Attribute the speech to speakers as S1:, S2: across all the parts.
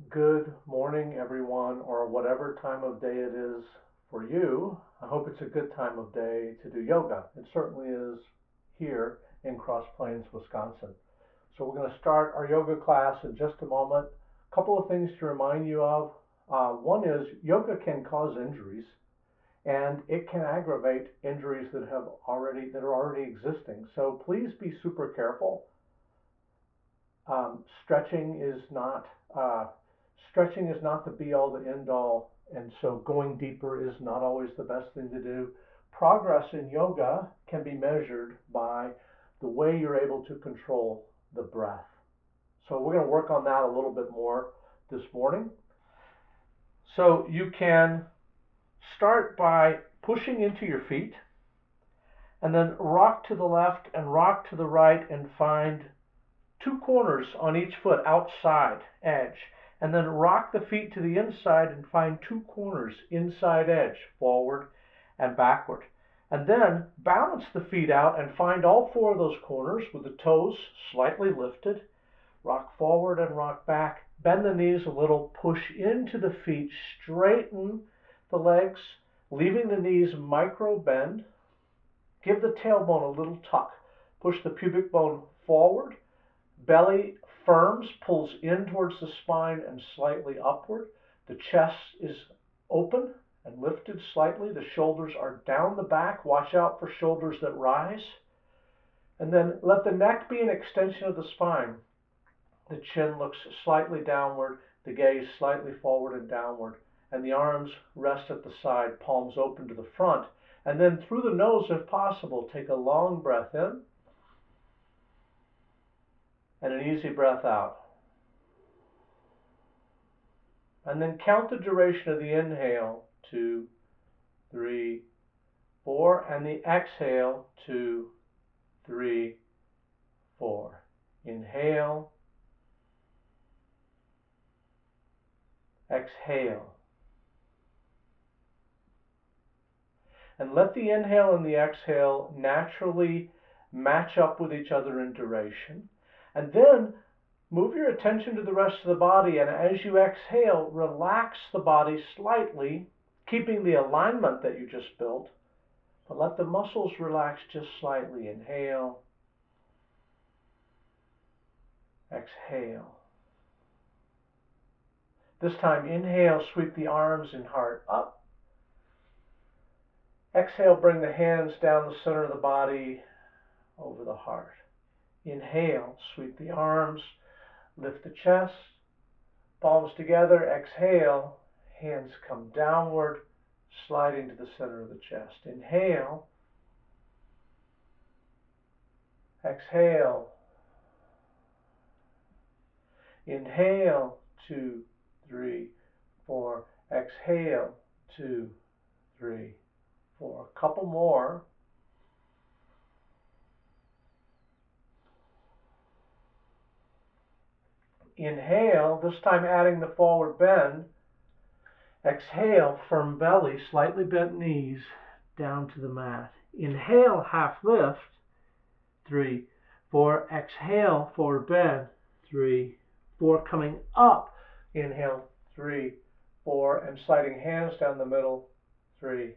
S1: Good morning, everyone, or whatever time of day it is for you. I hope it's a good time of day to do yoga. It certainly is here in Cross Plains, Wisconsin. So we're going to start our yoga class in just a moment. A couple of things to remind you of. One is yoga can cause injuries, and it can aggravate injuries that are already existing. So please be super careful. Um, stretching is not uh, stretching is not the be all, the end all, and so going deeper is not always the best thing to do. Progress in yoga can be measured by the way you're able to control the breath. So we're going to work on that a little bit more this morning. So you can start by pushing into your feet and then rock to the left and rock to the right and find two corners on each foot outside edge, and then rock the feet to the inside and find two corners inside edge, forward and backward. And then balance the feet out and find all four of those corners with the toes slightly lifted. Rock forward and rock back. Bend the knees a little. Push into the feet. Straighten the legs, leaving the knees micro bend. Give the tailbone a little tuck. Push the pubic bone forward. Belly firms, pulls in towards the spine and slightly upward. The chest is open and lifted slightly. The shoulders are down the back. Watch out for shoulders that rise. And then let the neck be an extension of the spine. The chin looks slightly downward, the gaze slightly forward and downward, and the arms rest at the side, palms open to the front. And then through the nose, if possible, take a long breath in and an easy breath out. And then count the duration of the inhale, 2, 3, 4, and the exhale, 2, 3, 4. Inhale, exhale. And let the inhale and the exhale naturally match up with each other in duration. And then move your attention to the rest of the body, and as you exhale, relax the body slightly, keeping the alignment that you just built, but let the muscles relax just slightly. Inhale, exhale. This time, inhale, sweep the arms and heart up. Exhale, bring the hands down the center of the body over the heart. Inhale, sweep the arms, lift the chest, palms together. Exhale, hands come downward, sliding to the center of the chest. Inhale, exhale. Inhale, 2, 3, 4. Exhale, 2, 3, 4. A couple more. Inhale, this time adding the forward bend. Exhale, firm belly, slightly bent knees, down to the mat. Inhale, half lift, 3, 4. Exhale, forward bend, 3, 4. Coming up, inhale, 3, 4, and sliding hands down the middle, 3,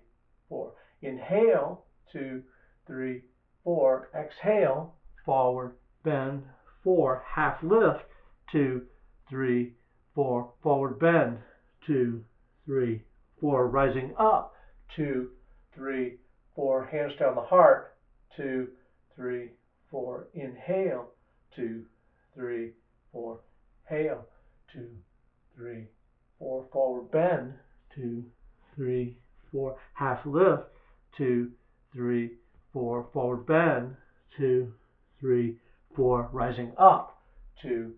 S1: 4. Inhale, 2, 3, 4. Exhale, forward bend, 4. Half lift, 2, 3, 4. Forward bend, 2, 3, 4. Rising up, 2, 3, 4. Hands down the heart, 2, 3, 4. Inhale, 2, 3, 4. Hail, 2, 3, 4. Forward bend, 2, 3, 4. Half lift, 2, 3, 4. Forward bend, 2, 3, 4. Rising up, 2,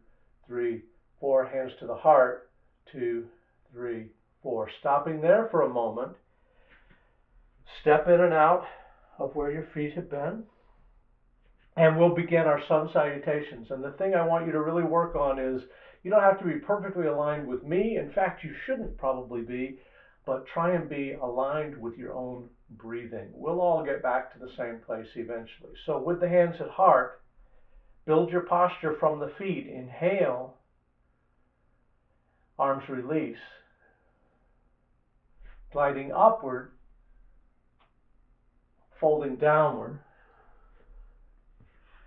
S1: 3, 4. Hands to the heart, 2, 3, 4. Stopping there for a moment. Step in and out of where your feet have been. And we'll begin our sun salutations. And the thing I want you to really work on is you don't have to be perfectly aligned with me. In fact, you shouldn't probably be, but try and be aligned with your own breathing. We'll all get back to the same place eventually. So with the hands at heart, build your posture from the feet. Inhale, Arms release, gliding upward, folding downward,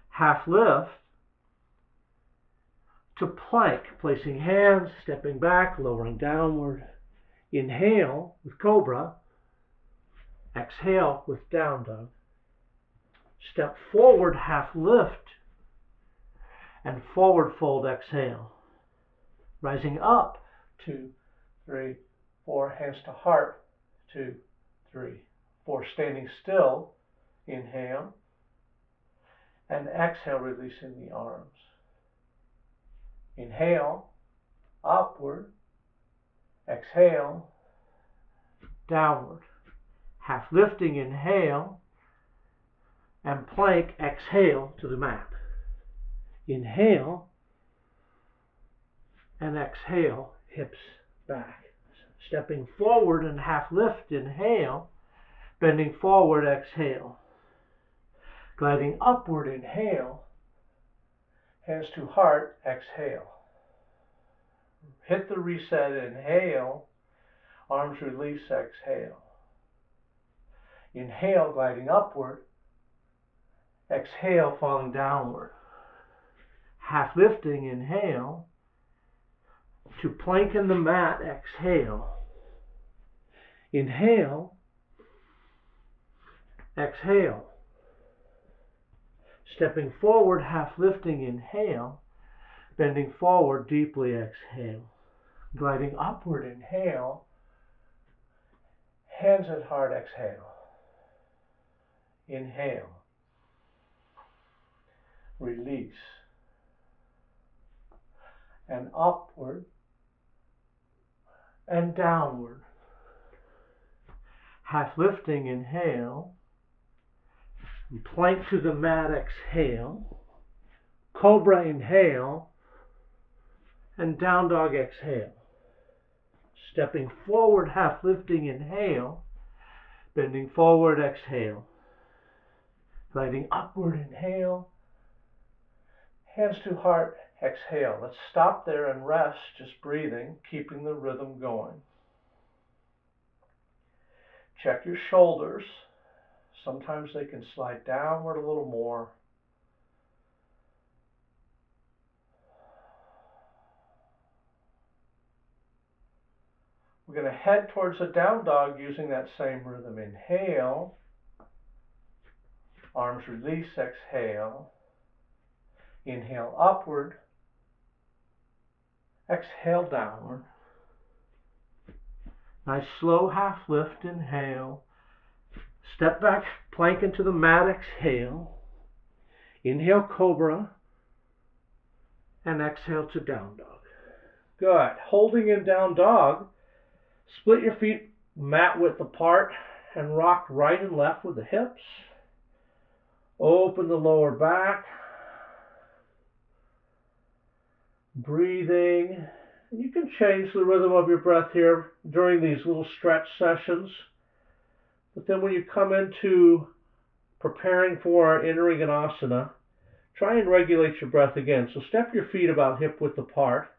S1: half lift to plank, placing hands, stepping back, lowering downward. Inhale with cobra, exhale with down dog. Step forward, half lift, and forward fold, exhale. Rising up, 2, 3, 4, hands to heart, 2, 3, 4. Standing still, inhale, and exhale, releasing the arms. Inhale, upward, exhale, downward. Half lifting, inhale, and plank, exhale to the mat. Inhale, and exhale, hips back. Stepping forward and half lift, inhale, bending forward, exhale. Gliding upward, inhale, hands to heart, exhale. Hit the reset, inhale, arms release, exhale. Inhale, gliding upward, exhale, falling downward. Half lifting, inhale, to plank in the mat, exhale. Inhale, exhale. Stepping forward, half lifting, inhale, bending forward, deeply, exhale. Gliding upward, inhale, hands at heart, exhale. Inhale, release, and upward, and downward. Half lifting, inhale, and plank to the mat, exhale. Cobra, inhale, and down dog, exhale. Stepping forward, half lifting, inhale, bending forward, exhale. Gliding upward, inhale, hands to heart, exhale. Let's stop there and rest, just breathing, keeping the rhythm going. Check your shoulders. Sometimes they can slide downward a little more. We're going to head towards a down dog using that same rhythm. Inhale, arms release, exhale. Inhale upward, exhale downward. Nice slow half lift, inhale. Step back, plank into the mat, exhale. Inhale, cobra, and exhale to down dog. Good. Holding in down dog, split your feet mat width apart and rock right and left with the hips. Open the lower back. Breathing. And you can change the rhythm of your breath here during these little stretch sessions. But then when you come into preparing for entering an asana, try and regulate your breath again. So step your feet about hip width apart.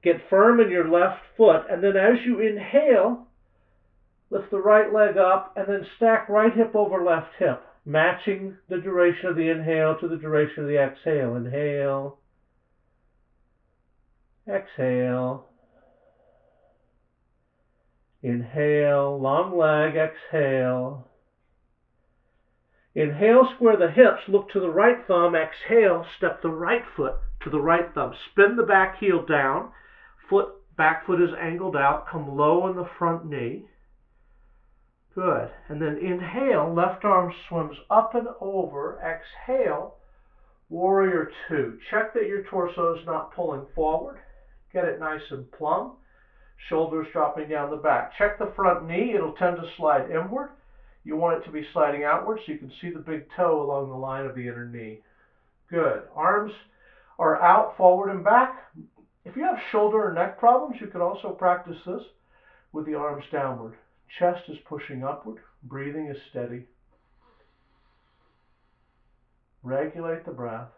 S1: Get firm in your left foot, and then as you inhale, lift the right leg up, and then stack right hip over left hip, matching the duration of the inhale to the duration of the exhale. Inhale, exhale. Inhale, long leg, exhale. Inhale, square the hips, look to the right thumb. Exhale, step the right foot to the right thumb. Spin the back heel down. Back foot is angled out. Come low in the front knee. Good. And then inhale, left arm swims up and over. Exhale, warrior two. Check that your torso is not pulling forward. Get it nice and plumb. Shoulders dropping down the back. Check the front knee. It'll tend to slide inward. You want it to be sliding outward so you can see the big toe along the line of the inner knee. Good. Arms are out, forward and back. If you have shoulder or neck problems, you can also practice this with the arms downward. Chest is pushing upward. Breathing is steady. Regulate the breath.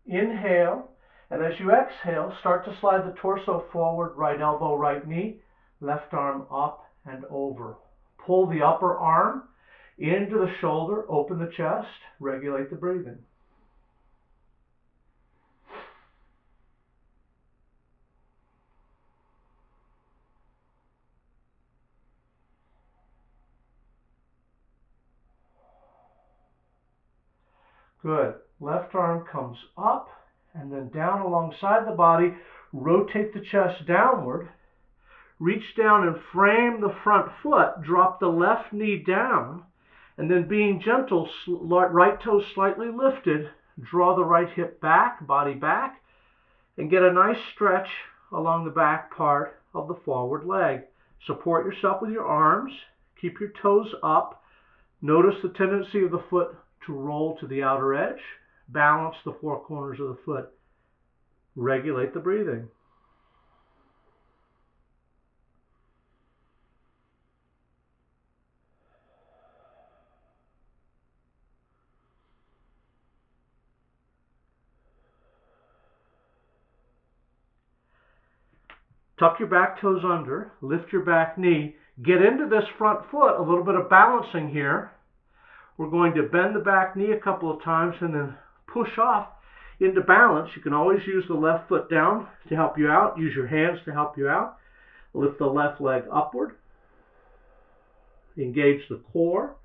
S1: Inhale, and as you exhale, start to slide the torso forward, right elbow, right knee, left arm up and over. Pull the upper arm into the shoulder, open the chest, regulate the breathing. Good. Left arm comes up and then down alongside the body. Rotate the chest downward. Reach down and frame the front foot. Drop the left knee down. And then being gentle, right toe slightly lifted. Draw the right hip back, body back. And get a nice stretch along the back part of the forward leg. Support yourself with your arms. Keep your toes up. Notice the tendency of the foot to roll to the outer edge. Balance the four corners of the foot. Regulate the breathing. Tuck your back toes under, lift your back knee, get into this front foot, a little bit of balancing here. We're going to bend the back knee a couple of times and then push off into balance. You can always use the left foot down to help you out. Use your hands to help you out. Lift the left leg upward. Engage the core.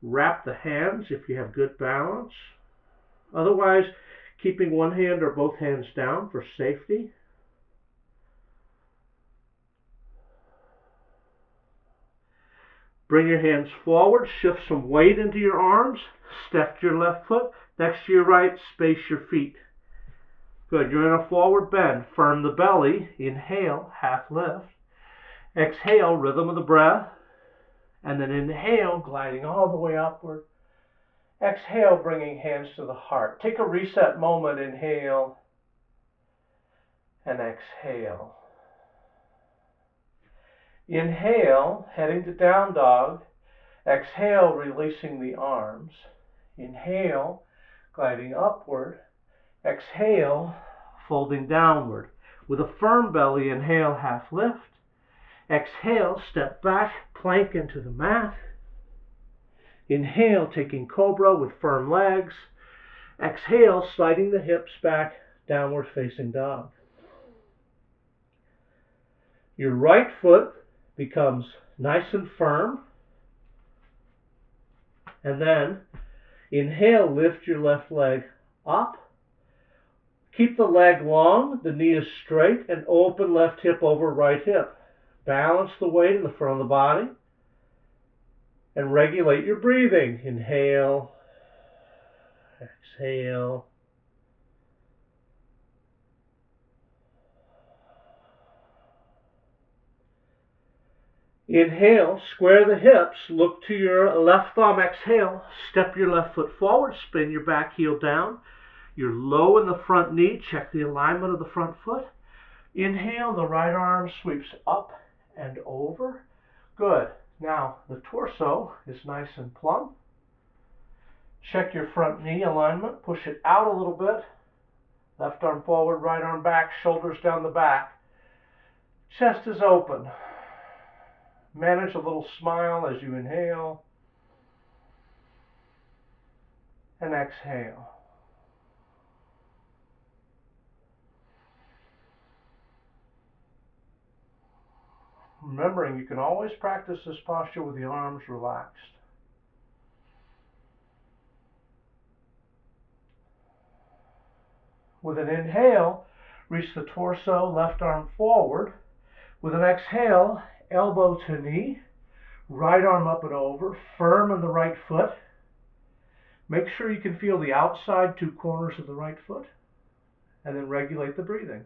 S1: Wrap the hands if you have good balance. Otherwise, keeping one hand or both hands down for safety. Bring your hands forward, shift some weight into your arms, step your left foot, next to your right, space your feet. Good, you're in a forward bend. Firm the belly, inhale, half lift. Exhale, rhythm of the breath. And then inhale, gliding all the way upward. Exhale, bringing hands to the heart. Take a reset moment, inhale, and exhale. Inhale, heading to down dog. Exhale, releasing the arms. Inhale, gliding upward. Exhale, folding downward. With a firm belly, inhale, half lift. Exhale, step back, plank into the mat. Inhale, taking cobra with firm legs. Exhale, sliding the hips back, downward facing dog. Your right foot becomes nice and firm. And then inhale, lift your left leg up. Keep the leg long, the knee is straight, and open left hip over right hip. Balance the weight in the front of the body. And regulate your breathing. Inhale, exhale. Inhale, square the hips, look to your left thumb, exhale, step your left foot forward, spin your back heel down. You're low in the front knee, check the alignment of the front foot. Inhale, the right arm sweeps up and over. Good. Now the torso is nice and plumb. Check your front knee alignment, push it out a little bit. Left arm forward, right arm back, shoulders down the back. Chest is open. Manage a little smile as you inhale and exhale. Remembering you can always practice this posture with the arms relaxed. With an inhale, reach the torso, left arm forward. With an exhale, elbow to knee, right arm up and over, firm in the right foot. Make sure you can feel the outside two corners of the right foot, and then regulate the breathing.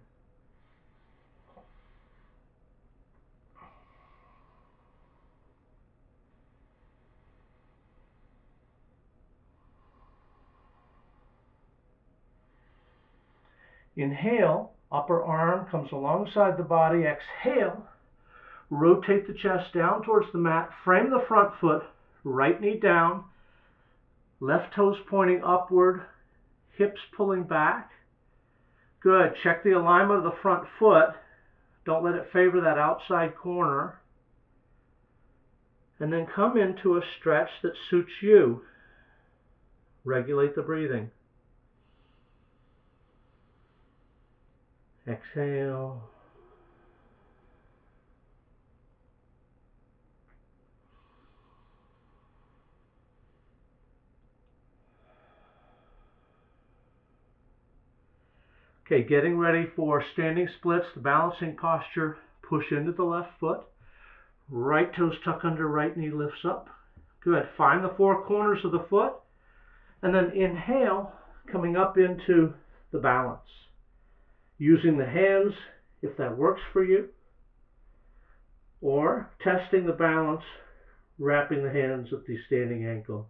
S1: Inhale, upper arm comes alongside the body. Exhale, rotate the chest down towards the mat. Frame the front foot, right knee down, left toes pointing upward. hips pulling back. Good. Check the alignment of the front foot. Don't let it favor that outside corner. And then come into a stretch that suits you. Regulate the breathing. Exhale. Okay, getting ready for standing splits, the balancing posture. Push into the left foot. Right toes tuck under, right knee lifts up. Good. Find the four corners of the foot. And then inhale, coming up into the balance. Using the hands, if that works for you. Or testing the balance, wrapping the hands at the standing ankle.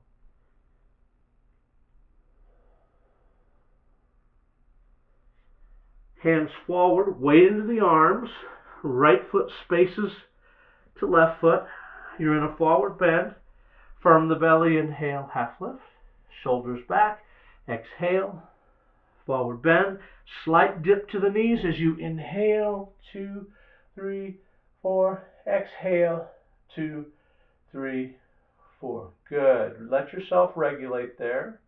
S1: Hands forward, weight into the arms. Right foot spaces to left foot. You're in a forward bend. Firm the belly, inhale, half lift. Shoulders back. Exhale, forward bend. Slight dip to the knees as you inhale. 2, 3, 4. Exhale. 2, 3, 4. Good. Let yourself regulate there.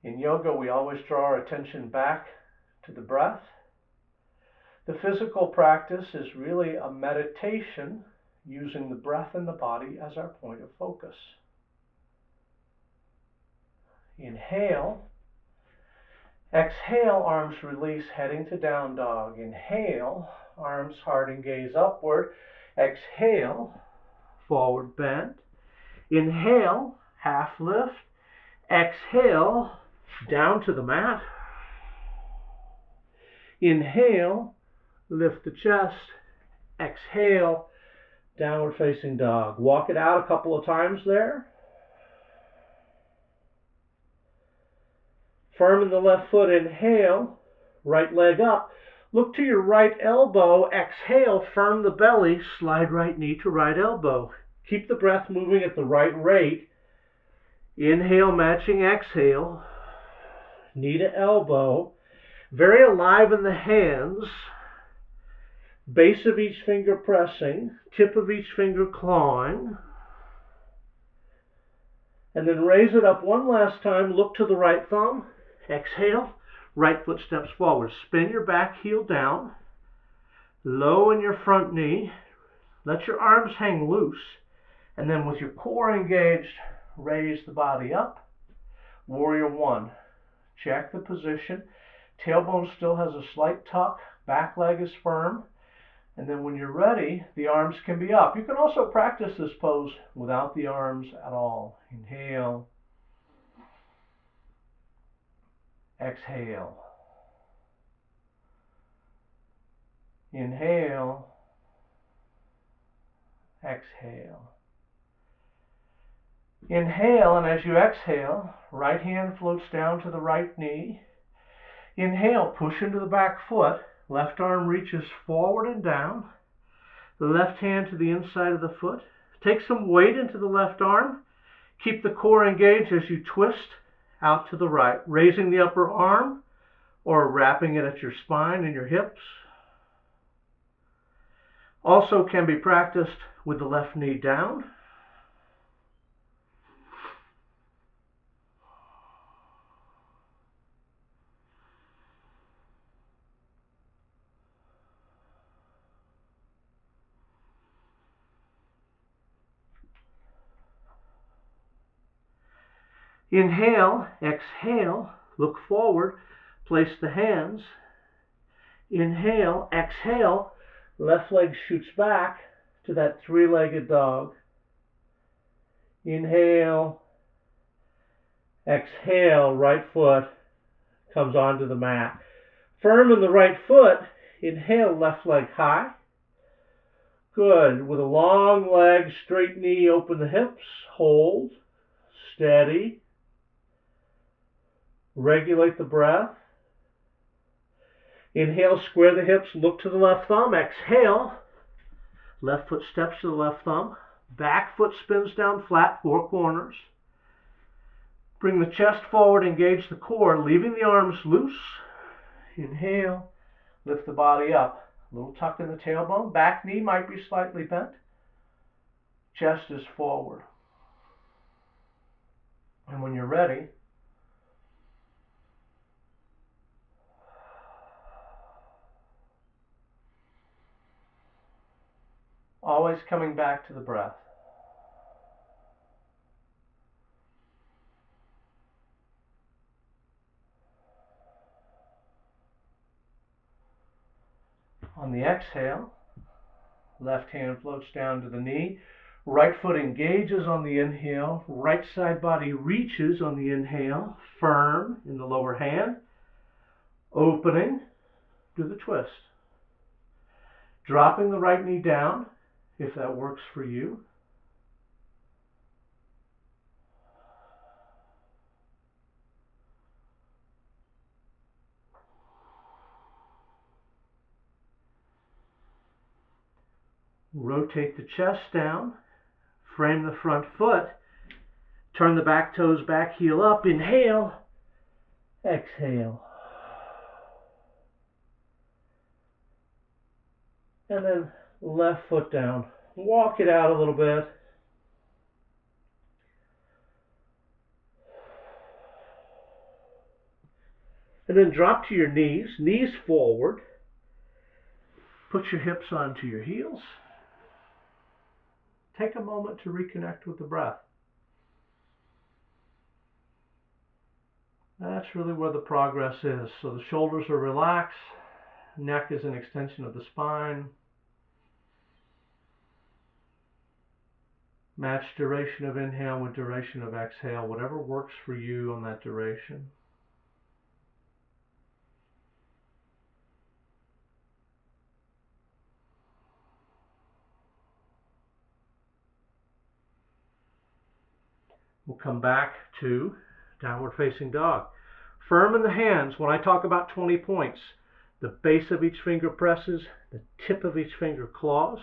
S1: In yoga, we always draw our attention back to the breath. The physical practice is really a meditation using the breath and the body as our point of focus. Inhale. Exhale, arms release, heading to down dog. Inhale, arms hard and gaze upward. Exhale, forward bend. Inhale, half lift. Exhale, down to the mat. Inhale, lift the chest. Exhale, downward facing dog. Walk it out a couple of times there. Firm in the left foot, inhale, right leg up. Look to your right elbow, exhale, firm the belly, slide right knee to right elbow. Keep the breath moving at the right rate. Inhale, matching exhale, knee to elbow. Very alive in the hands. Base of each finger pressing, tip of each finger clawing. And then raise it up one last time, look to the right thumb. Exhale, right foot steps forward. Spin your back heel down. Low in your front knee. Let your arms hang loose. And then with your core engaged, raise the body up. Warrior one. Check the position. Tailbone still has a slight tuck. Back leg is firm. And then when you're ready, the arms can be up. You can also practice this pose without the arms at all. Inhale. Exhale. Inhale. Exhale. Inhale, and as you exhale, right hand floats down to the right knee. Inhale, push into the back foot. Left arm reaches forward and down. The left hand to the inside of the foot. Take some weight into the left arm. Keep the core engaged as you twist out to the right, raising the upper arm or wrapping it at your spine and your hips. Also can be practiced with the left knee down. Inhale, exhale, look forward, place the hands. Inhale, exhale, left leg shoots back to that three-legged dog. Inhale, exhale, right foot comes onto the mat. Firm in the right foot, inhale, left leg high. Good, with a long leg, straight knee, open the hips, hold, steady. Regulate the breath. Inhale, square the hips, look to the left thumb. Exhale, Left foot steps to the left thumb. Back foot spins down flat, 4 corners. Bring the chest forward, engage the core, leaving the arms loose. Inhale, lift the body up. A little tuck in the tailbone. Back knee might be slightly bent. Chest is forward. And when you're ready, always coming back to the breath. On the exhale, left hand floats down to the knee. Right foot engages on the inhale. Right side body reaches on the inhale. Firm in the lower hand. Opening, do the twist. Dropping the right knee down, if that works for you. Rotate the chest down. Frame the front foot. Turn the back toes back, heel up. Inhale. Exhale. And then left foot down. Walk it out a little bit. And then drop to your knees. Knees forward. Put your hips onto your heels. Take a moment to reconnect with the breath. That's really where the progress is. So the shoulders are relaxed. Neck is an extension of the spine. Match duration of inhale with duration of exhale, whatever works for you on that duration. We'll come back to downward facing dog. Firm in the hands. When I talk about 20 points, the base of each finger presses, the tip of each finger claws.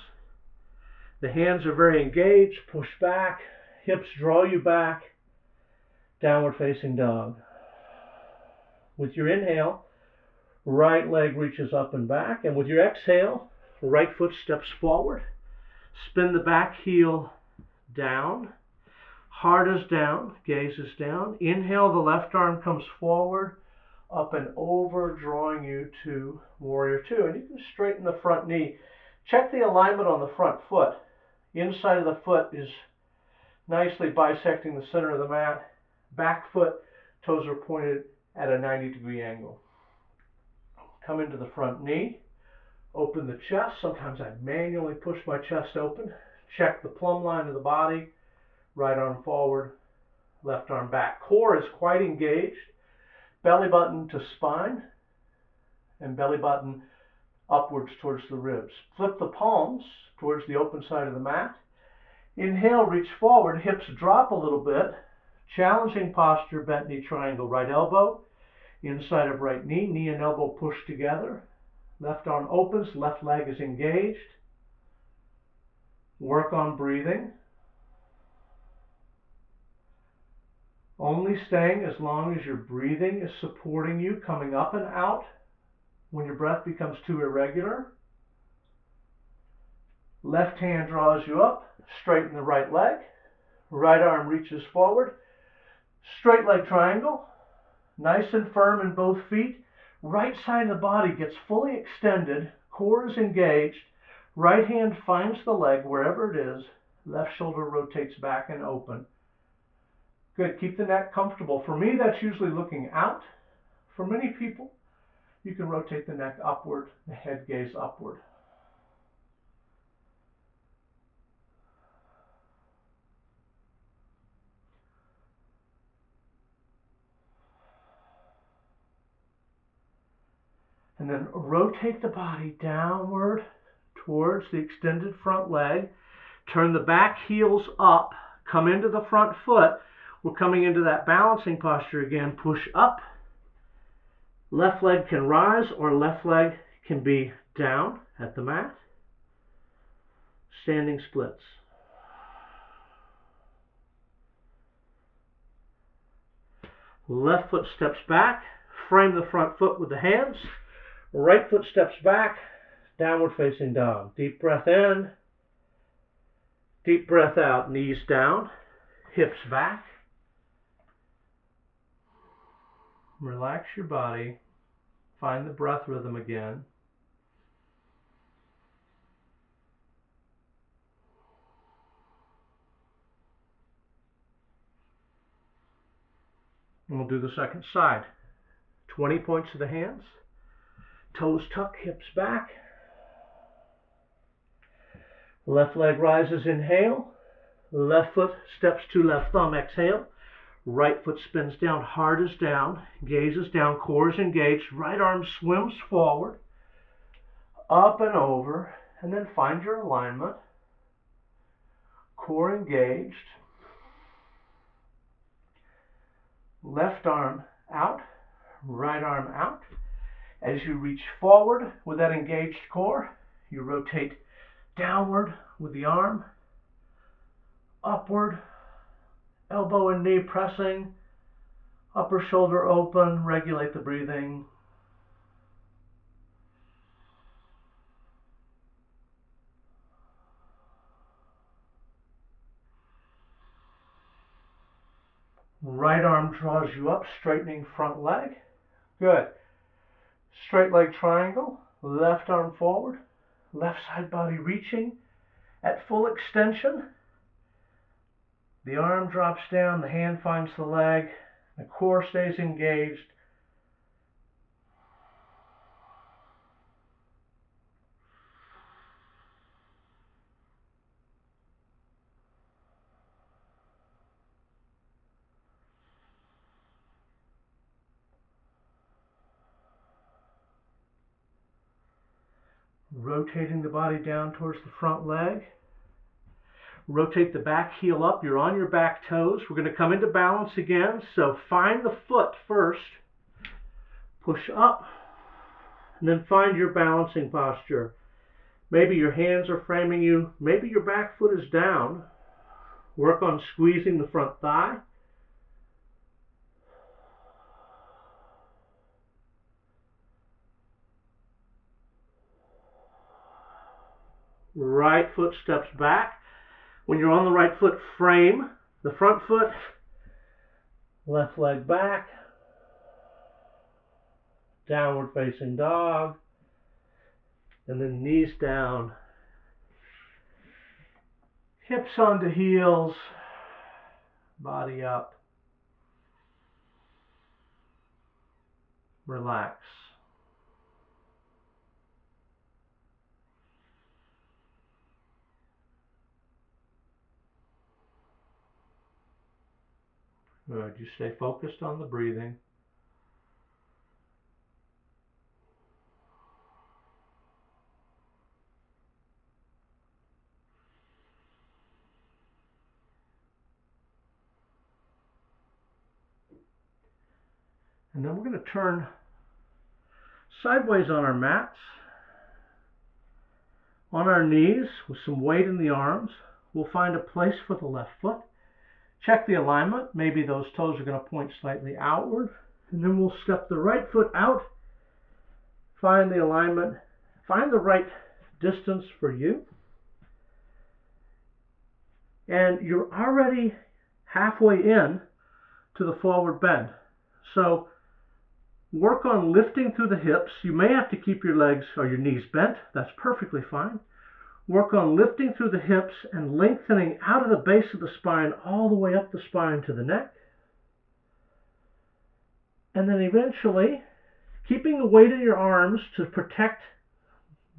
S1: The hands are very engaged. Push back. Hips draw you back. Downward facing dog. With your inhale, right leg reaches up and back. And with your exhale, right foot steps forward. Spin the back heel down. Heart is down, gaze is down. Inhale, the left arm comes forward, up and over, drawing you to Warrior Two. And you can straighten the front knee. Check the alignment on the front foot. Inside of the foot is nicely bisecting the center of the mat. Back foot, toes are pointed at a 90-degree angle. Come into the front knee. Open the chest. Sometimes I manually push my chest open. Check the plumb line of the body. Right arm forward, left arm back. Core is quite engaged. Belly button to spine and belly button upwards towards the ribs. Flip the palms towards the open side of the mat. Inhale, reach forward, hips drop a little bit. Challenging posture, bent knee triangle. Right elbow, inside of right knee, knee and elbow push together. Left arm opens, left leg is engaged. Work on breathing. Only staying as long as your breathing is supporting you, coming up and out. When your breath becomes too irregular, left hand draws you up, straighten the right leg, right arm reaches forward, straight leg triangle, nice and firm in both feet. Right side of the body gets fully extended, core is engaged, right hand finds the leg wherever it is, left shoulder rotates back and open. Good, keep the neck comfortable. For me, that's usually looking out. For many people, you can rotate the neck upward, the head gaze upward. And then rotate the body downward towards the extended front leg. Turn the back heels up, come into the front foot. We're coming into that balancing posture again. Push up. Left leg can rise or left leg can be down at the mat. standing splits. Left foot steps back, frame the front foot with the hands. Right foot steps back, downward facing dog. Deep breath in, deep breath out, knees down, hips back. Relax your body, find the breath rhythm again. And we'll do the second side. 20 points of the hands. Toes tuck, hips back. Left leg rises, inhale. Left foot steps to left thumb, exhale. Right foot spins down, heart is down, gaze is down, core is engaged. Right arm swims forward, up and over, and then find your alignment. Core engaged. Left arm out, right arm out. As you reach forward with that engaged core, you rotate downward with the arm, upward, elbow and knee pressing, upper shoulder open, regulate the breathing. Right arm draws you up, straightening front leg. Good. Straight leg triangle, left arm forward, left side body reaching at full extension. The arm drops down, the hand finds the leg, the core stays engaged. Rotating the body down towards the front leg. Rotate the back heel up. You're on your back toes. We're going to come into balance again. So find the foot first. Push up. And then find your balancing posture. Maybe your hands are framing you. Maybe your back foot is down. Work on squeezing the front thigh. Right foot steps back. When you're on the right foot, frame the front foot. Left leg back. Downward facing dog. And then knees down. Hips onto heels. Body up. Relax. Good. You stay focused on the breathing. And then we're going to turn sideways on our mats, on our knees with some weight in the arms. We'll find a place for the left foot. Check the alignment. Maybe those toes are going to point slightly outward. And then we'll step the right foot out. Find the alignment. Find the right distance for you. And you're already halfway in to the forward bend. So work on lifting through the hips. You may have to keep your legs or your knees bent. That's perfectly fine. Work on lifting through the hips and lengthening out of the base of the spine all the way up the spine to the neck. And then eventually, keeping the weight in your arms to protect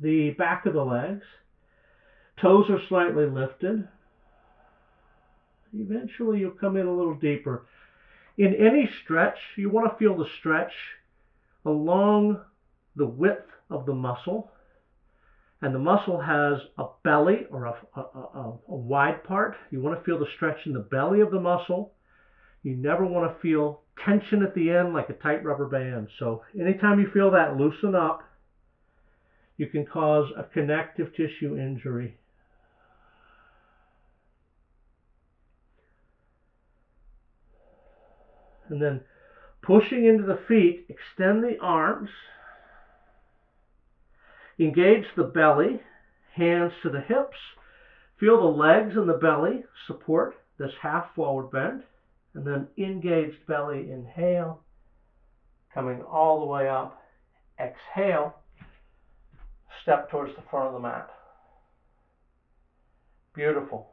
S1: the back of the legs. Toes are slightly lifted. Eventually, you'll come in a little deeper. In any stretch, you want to feel the stretch along the width of the muscle. And the muscle has a belly or a wide part. You want to feel the stretch in the belly of the muscle. You never want to feel tension at the end like a tight rubber band. So anytime you feel that loosen up, you can cause a connective tissue injury. and then pushing into the feet, extend the arms, engage the belly, hands to the hips, feel the legs and the belly support this half forward bend, and then engaged belly, inhale, coming all the way up, exhale, step towards the front of the mat. Beautiful.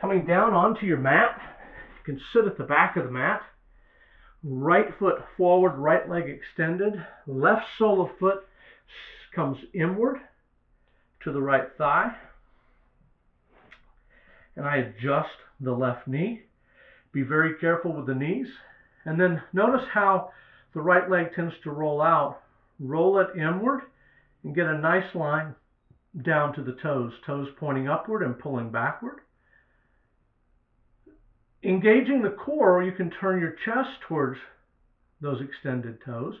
S1: Coming down onto your mat, you can sit at the back of the mat, right foot forward, right leg extended, left sole of foot comes inward to the right thigh, and I adjust the left knee. Be very careful with the knees, and then notice how the right leg tends to roll out. Roll it inward and get a nice line down to the toes, toes pointing upward and pulling backward. Engaging the core, you can turn your chest towards those extended toes.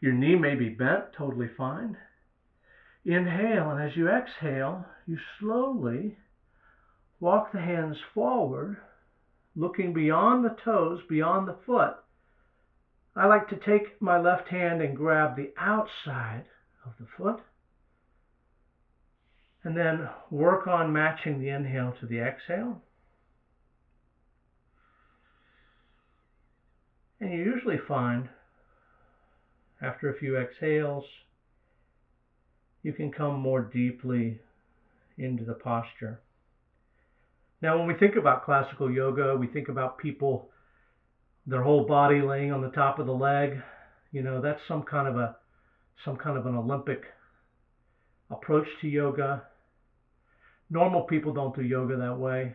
S1: Your knee may be bent, totally fine. Inhale, and as you exhale, you slowly walk the hands forward, looking beyond the toes, beyond the foot. I like to take my left hand and grab the outside of the foot, and then work on matching the inhale to the exhale. And you usually find, after a few exhales, you can come more deeply into the posture. Now, when we think about classical yoga, we think about people, their whole body laying on the top of the leg. You know, that's some kind of an Olympic approach to yoga. Normal people don't do yoga that way.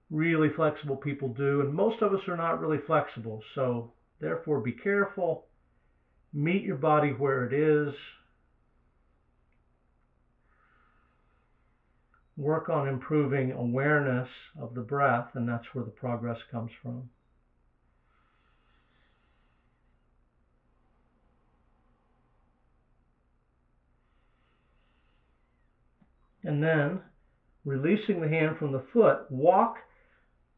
S1: Really flexible people do, and most of us are not really flexible. So therefore, be careful. Meet your body where it is. Work on improving awareness of the breath, and that's where the progress comes from. And then, releasing the hand from the foot, walk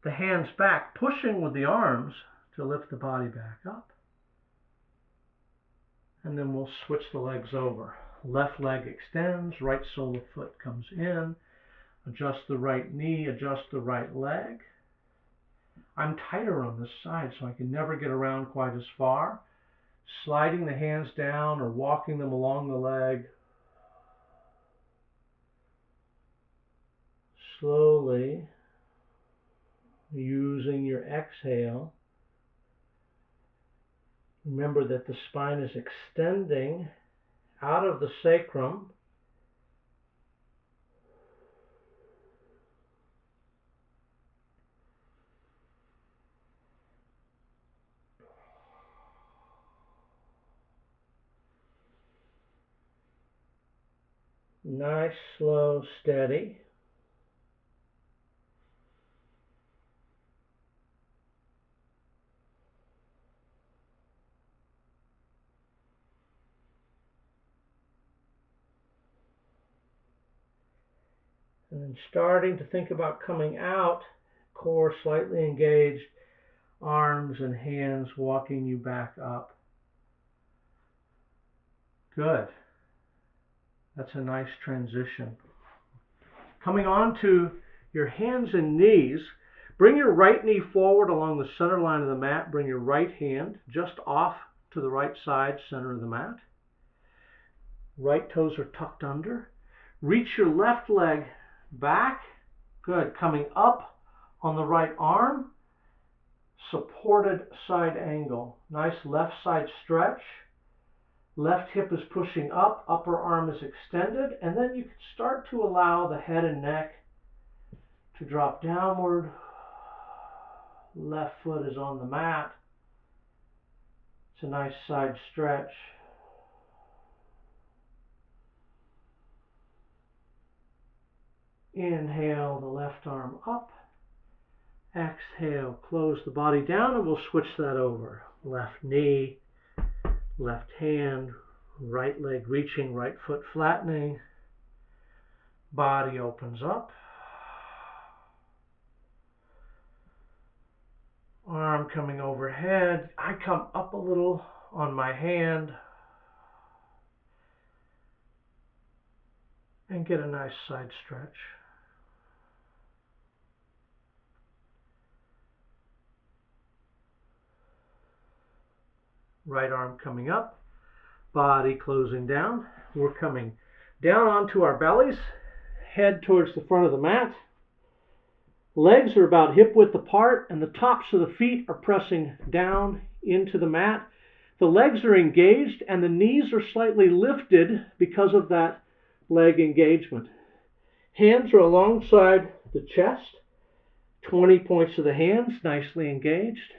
S1: the hands back, pushing with the arms to lift the body back up. And then we'll switch the legs over. Left leg extends, right sole of foot comes in. Adjust the right knee, adjust the right leg. I'm tighter on this side, so I can never get around quite as far. Sliding the hands down or walking them along the leg. Slowly, using your exhale. Remember that the spine is extending out of the sacrum. Nice, slow, steady. And then starting to think about coming out, core slightly engaged, arms and hands walking you back up. Good. That's a nice transition. Coming on to your hands and knees, bring your right knee forward along the center line of the mat. Bring your right hand just off to the right side, center of the mat. Right toes are tucked under. Reach your left leg back. Good. Coming up on the right arm. Supported side angle. Nice left side stretch. Left hip is pushing up, upper arm is extended, and then you can start to allow the head and neck to drop downward. Left foot is on the mat. It's a nice side stretch. Inhale the left arm up. Exhale, close the body down, and we'll switch that over. Left knee, left hand, right leg reaching, right foot flattening. Body opens up. Arm coming overhead. I come up a little on my hand and get a nice side stretch. Right arm coming up, body closing down. We're coming down onto our bellies, head towards the front of the mat. Legs are about hip width apart and the tops of the feet are pressing down into the mat. The legs are engaged and the knees are slightly lifted because of that leg engagement. Hands are alongside the chest, 20 points of the hands nicely engaged.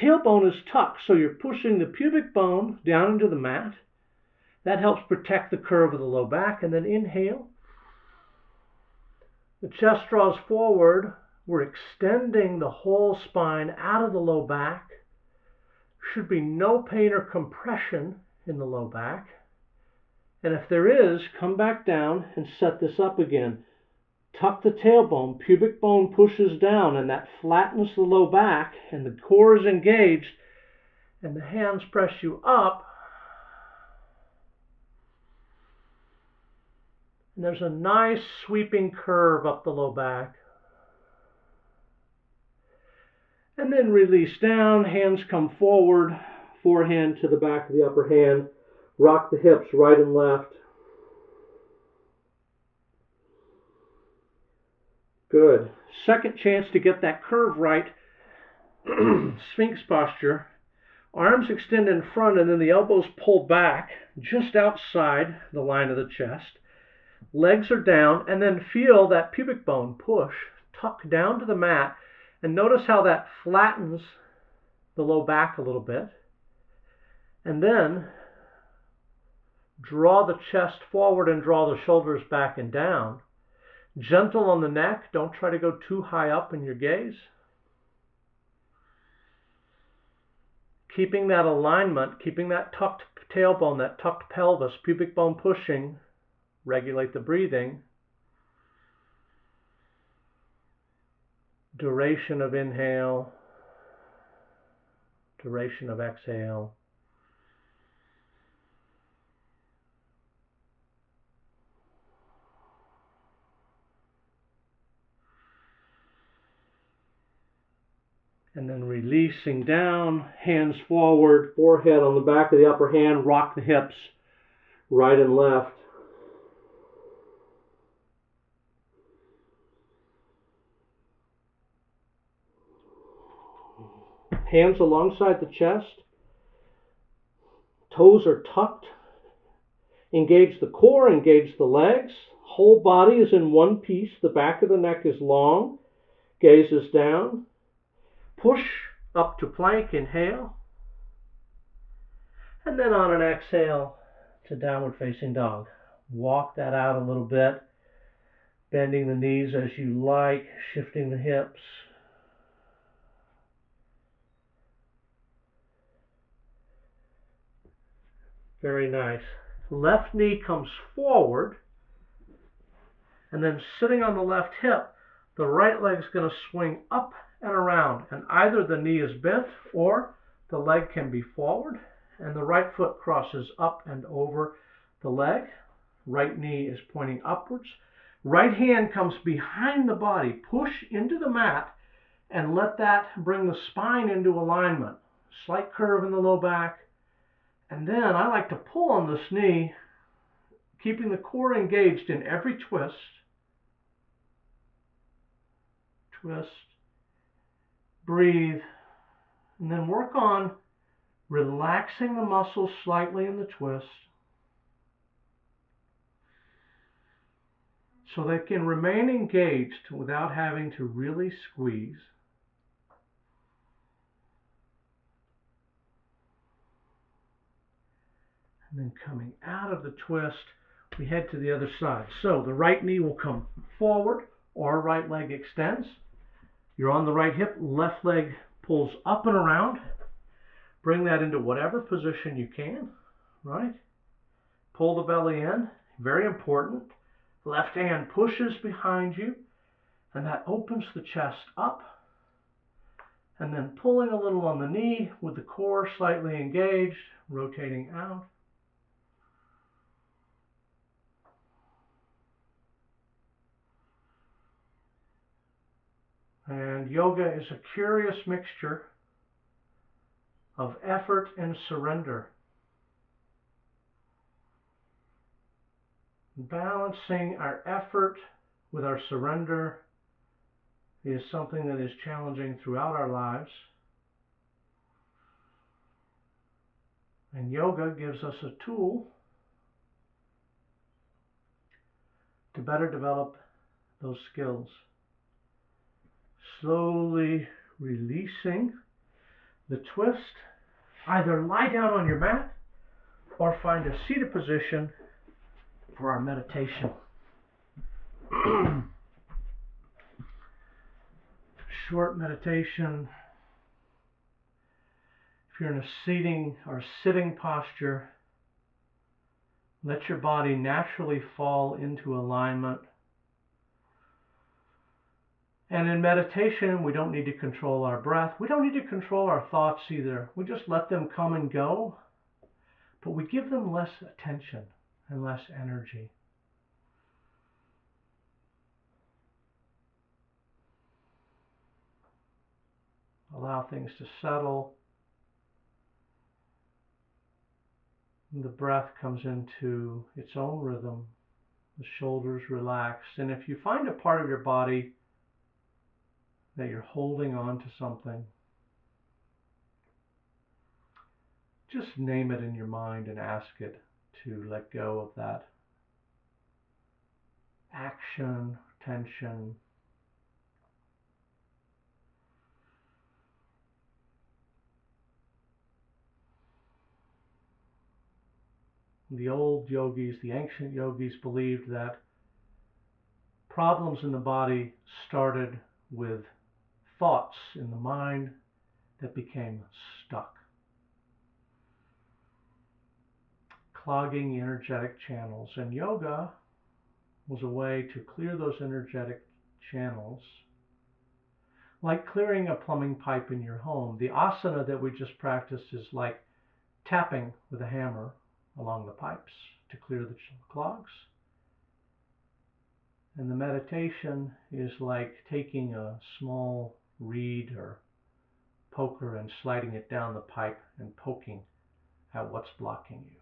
S1: Tailbone is tucked, so you're pushing the pubic bone down into the mat. That helps protect the curve of the low back. And then inhale. The chest draws forward. We're extending the whole spine out of the low back. Should be no pain or compression in the low back. And if there is, come back down and set this up again. Tuck the tailbone, pubic bone pushes down, and that flattens the low back, and the core is engaged, and the hands press you up. And there's a nice sweeping curve up the low back. And then release down, hands come forward, forehand to the back of the upper hand. Rock the hips right and left. Good. Second chance to get that curve right. Sphinx posture. Arms extend in front and then the elbows pull back just outside the line of the chest. Legs are down and then feel that pubic bone push, tuck down to the mat, and notice how that flattens the low back a little bit. And then draw the chest forward and draw the shoulders back and down. Gentle on the neck. Don't try to go too high up in your gaze. Keeping that alignment, keeping that tucked tailbone, that tucked pelvis, pubic bone pushing. Regulate the breathing. Duration of inhale. Duration of exhale. And then releasing down, hands forward, forehead on the back of the upper hand, rock the hips right and left. Hands alongside the chest, toes are tucked. Engage the core, engage the legs. Whole body is in one piece. The back of the neck is long. Gaze is down. Push up to plank, inhale. And then on an exhale to downward facing dog. Walk that out a little bit, bending the knees as you like, shifting the hips. Very nice. Left knee comes forward, and then sitting on the left hip, the right leg is going to swing up and around, and either the knee is bent or the leg can be forward, and the right foot crosses up and over the leg. Right knee is pointing upwards. Right hand comes behind the body. Push into the mat and let that bring the spine into alignment. Slight curve in the low back. And then I like to pull on this knee, keeping the core engaged in every twist. Twist. Breathe. And then work on relaxing the muscles slightly in the twist so they can remain engaged without having to really squeeze. And then coming out of the twist, we head to the other side. So the right knee will come forward or right leg extends. You're on the right hip, left leg pulls up and around. Bring that into whatever position you can, right? Pull the belly in, very important. Left hand pushes behind you, and that opens the chest up. And then pulling a little on the knee with the core slightly engaged, rotating out. And yoga is a curious mixture of effort and surrender. Balancing our effort with our surrender is something that is challenging throughout our lives. And yoga gives us a tool to better develop those skills. Slowly releasing the twist. Either lie down on your mat or find a seated position for our meditation. Short meditation. If you're in a seating or sitting posture, let your body naturally fall into alignment. And in meditation, we don't need to control our breath. We don't need to control our thoughts either. We just let them come and go, but we give them less attention and less energy. Allow things to settle. The breath comes into its own rhythm. The shoulders relax. And if you find a part of your body that you're holding on to something, just name it in your mind and ask it to let go of that action, tension. The old yogis, the ancient yogis, believed that problems in the body started with thoughts in the mind that became stuck, clogging energetic channels. And yoga was a way to clear those energetic channels, like clearing a plumbing pipe in your home. The asana that we just practiced is like tapping with a hammer along the pipes to clear the clogs. And the meditation is like taking a small reed or poker and sliding it down the pipe and poking at what's blocking you.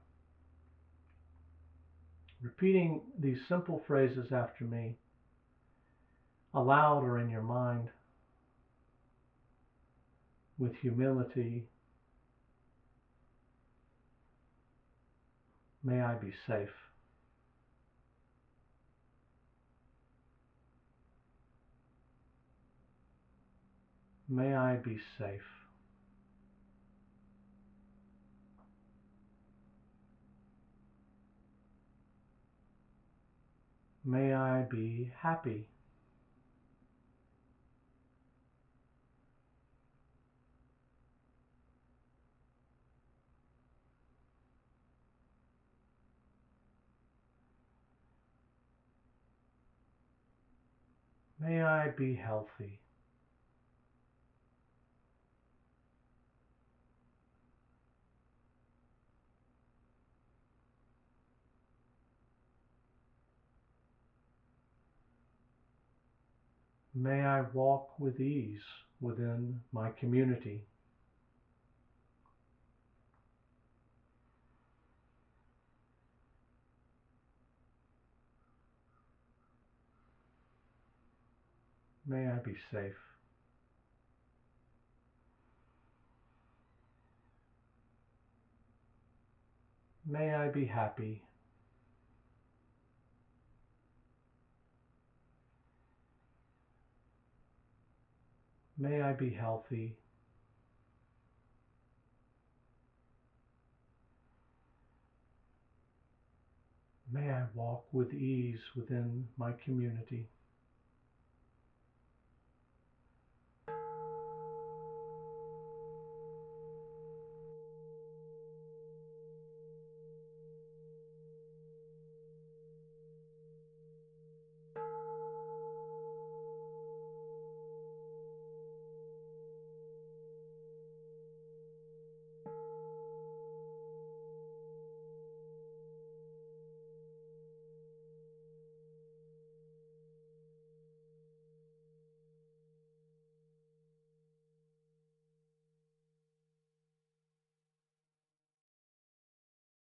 S1: Repeating these simple phrases after me, aloud or in your mind, with humility. May I be safe. May I be safe. May I be happy. May I be healthy. May I walk with ease within my community. May I be safe. May I be happy. May I be healthy. May I walk with ease within my community.